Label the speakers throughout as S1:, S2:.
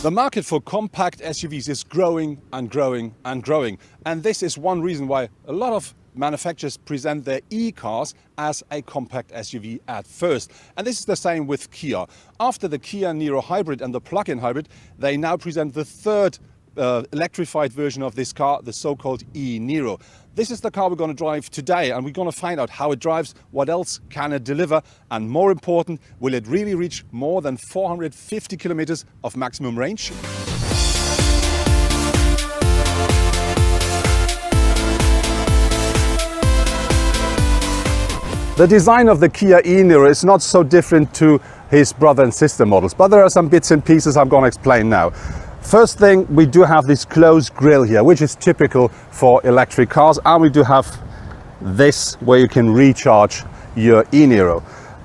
S1: The market for compact SUVs is growing and growing and growing. And this is one reason why a lot of manufacturers present their e-cars as a compact SUV at first. And this is the same with Kia. After the Kia Niro hybrid and the plug-in hybrid, they now present the third electrified version of this car, the so-called e-Niro. This is the car we're going to drive today, and we're going to find out how it drives, what else can it deliver, and more important, will it really reach more than 450 kilometers of maximum range? The design of the Kia e-Niro is not so different to his brother and sister models, but there are some bits and pieces I'm going to explain now. First thing, we do have this closed grille here, which is typical for electric cars, and we do have this where you can recharge your e-Niro.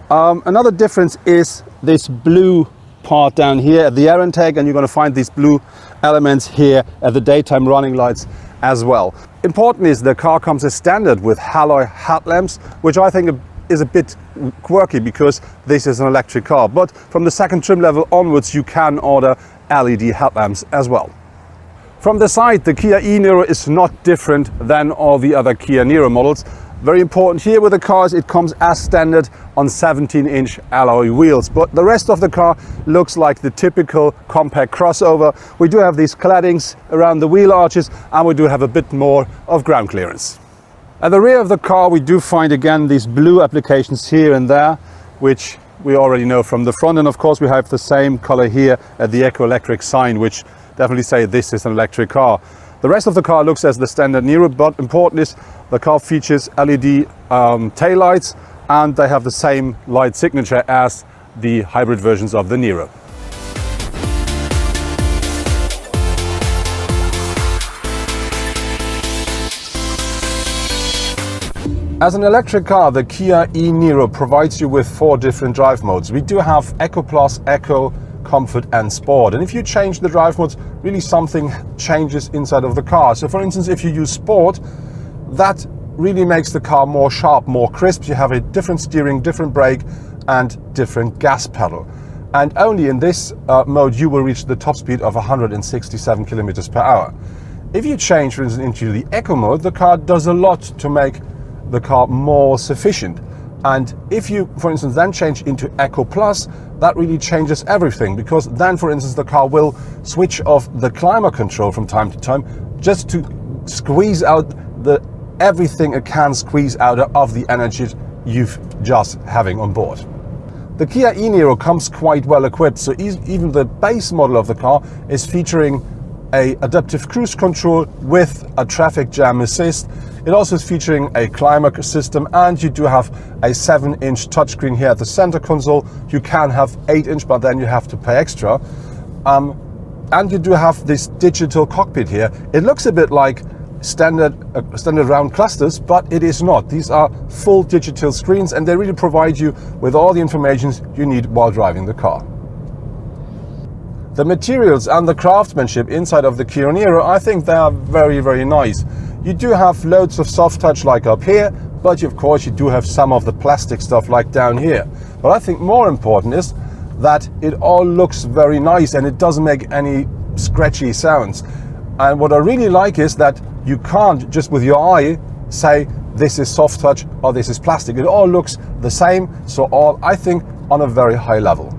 S1: Another difference is this blue part down here at the air intake, and you're going to find these blue elements here at the daytime running lights as well. Important is the car comes as standard with alloy headlamps, which I think is a bit quirky because this is an electric car, but from the second trim level onwards you can order LED headlamps as well. From the side, the Kia e-Niro is not different than all the other Kia Niro models. Very important here with the cars, it comes as standard on 17-inch alloy wheels, but the rest of the car looks like the typical compact crossover. We do have these claddings around the wheel arches, and we do have a bit more of ground clearance. At the rear of the car we do find again these blue applications here and there, which we already know from the front, and of course we have the same color here at the Eco Electric sign, which definitely say this is an electric car. The rest of the car looks as the standard Niro, but important is the car features LED taillights, and they have the same light signature as the hybrid versions of the Niro. As an electric car, the Kia e-Niro provides you with 4 different drive modes. We do have Eco Plus, Eco, Comfort and Sport. And if you change the drive modes, really something changes inside of the car. So for instance, if you use Sport, that really makes the car more sharp, more crisp. You have a different steering, different brake and different gas pedal. And only in this mode you will reach the top speed of 167 kilometers per hour. If you change, for instance, into the Eco mode, the car does a lot to make the car more sufficient. And if you, for instance, then change into Eco Plus, that really changes everything, because then, for instance, the car will switch off the climate control from time to time just to squeeze out everything it can squeeze out of the energy you've just having on board. The Kia e-Niro comes quite well equipped, so even the base model of the car is featuring a adaptive cruise control with a traffic jam assist. It also is featuring a climate system, and you do have a 7-inch touchscreen here at the center console. You can have 8-inch, but then you have to pay extra. And you do have this digital cockpit here. It looks a bit like standard round clusters, but it is not. These are full digital screens, and they really provide you with all the information you need while driving the car. The materials and the craftsmanship inside of the Kia Niro, I think they are very, very nice. You do have loads of soft touch like up here, but of course you do have some of the plastic stuff like down here. But I think more important is that it all looks very nice and it doesn't make any scratchy sounds. And what I really like is that you can't just with your eye say this is soft touch or this is plastic. It all looks the same, so all, I think, on a very high level.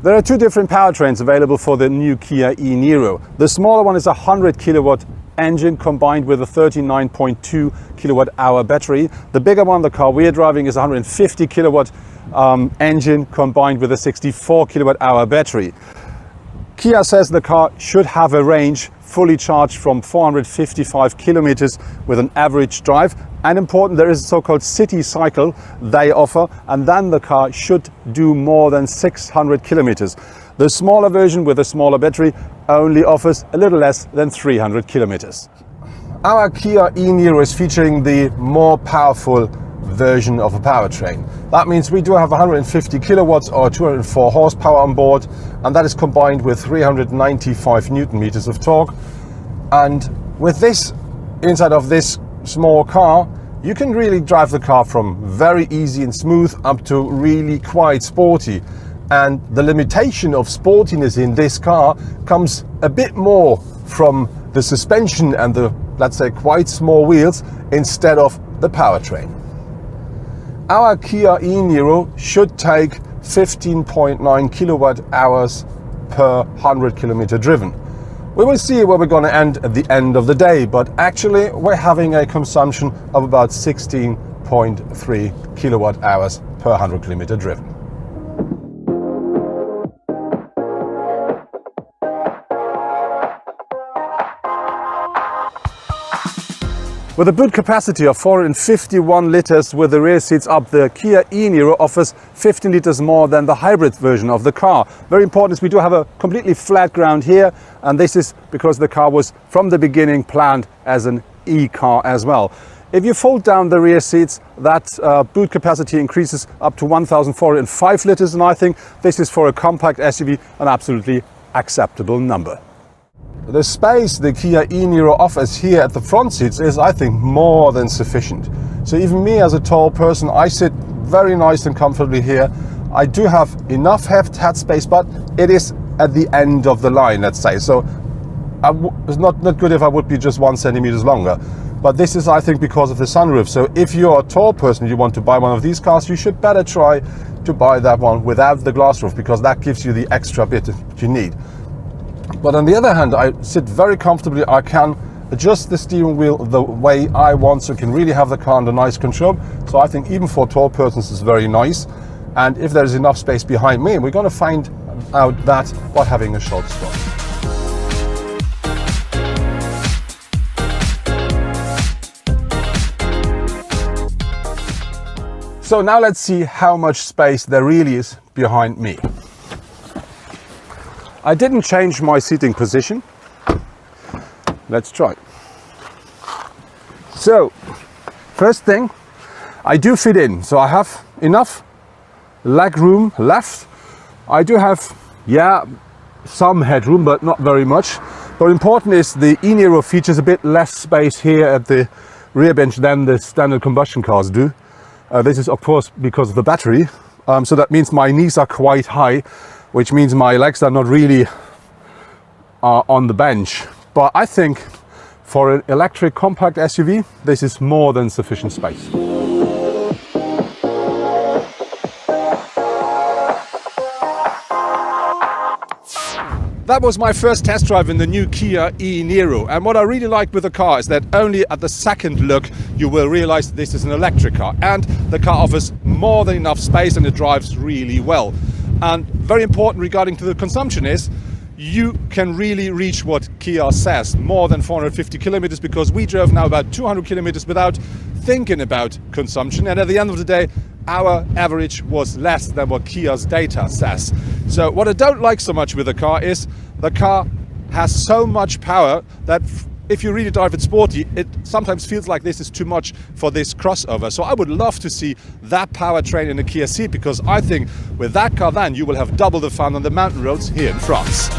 S1: There are 2 different powertrains available for the new Kia e-Niro. The smaller one is a 100 kilowatt engine combined with a 39.2 kilowatt hour battery. The bigger one, the car we're driving, is a 150 kilowatt engine combined with a 64 kilowatt hour battery. Kia says the car should have a range fully charged from 455 kilometers with an average drive. And important, there is a so-called city cycle they offer, and then the car should do more than 600 kilometers. The smaller version with a smaller battery only offers a little less than 300 kilometers. Our Kia e-Niro is featuring the more powerful version of a powertrain. That means we do have 150 kilowatts or 204 horsepower on board, and that is combined with 395 newton meters of torque. And with this, inside of this small car, you can really drive the car from very easy and smooth up to really quite sporty. And the limitation of sportiness in this car comes a bit more from the suspension and the, let's say, quite small wheels instead of the powertrain. Our Kia e-Niro should take 15.9 kilowatt hours per 100 kilometer driven. We will see where we're going to end at the end of the day, but actually we're having a consumption of about 16.3 kilowatt hours per 100 kilometer driven. With a boot capacity of 451 liters with the rear seats up, the Kia e-Niro offers 15 liters more than the hybrid version of the car. Very important is we do have a completely flat ground here, and this is because the car was from the beginning planned as an e-car as well. If you fold down the rear seats, that boot capacity increases up to 1,405 liters, and I think this is for a compact SUV an absolutely acceptable number. The space the Kia e-Niro offers here at the front seats is, I think, more than sufficient. So even me as a tall person, I sit very nice and comfortably here. I do have enough head space, but it is at the end of the line, let's say. So it's not good if I would be just 1 centimeter longer. But this is, I think, because of the sunroof. So if you're a tall person, you want to buy one of these cars, you should better try to buy that one without the glass roof, because that gives you the extra bit that you need. But on the other hand, I sit very comfortably. I can adjust the steering wheel the way I want, so you can really have the car under nice control. So I think even for tall persons it's very nice. And if there's enough space behind me, we're going to find out that by having a short stop. So now let's see how much space there really is behind me. I didn't change my seating position. Let's try. So, first thing, I do fit in. So I have enough leg room left. I do have, some headroom, but not very much. But important is the e-Niro features a bit less space here at the rear bench than the standard combustion cars do. This is of course because of the battery. So that means my knees are quite high, which means my legs are not really on the bench. But I think for an electric compact SUV, this is more than sufficient space. That was my first test drive in the new Kia e-Niro, and what I really liked with the car is that only at the second look you will realize this is an electric car, and the car offers more than enough space and it drives really well. And very important regarding to the consumption is you can really reach what Kia says, more than 450 kilometers, because we drove now about 200 kilometers without thinking about consumption, and at the end of the day our average was less than what Kia's data says. So what I don't like so much with the car is the car has so much power that if you really drive it sporty, it sometimes feels like this is too much for this crossover. So I would love to see that powertrain in a Kia Ceed, because I think with that car then you will have double the fun on the mountain roads here in France.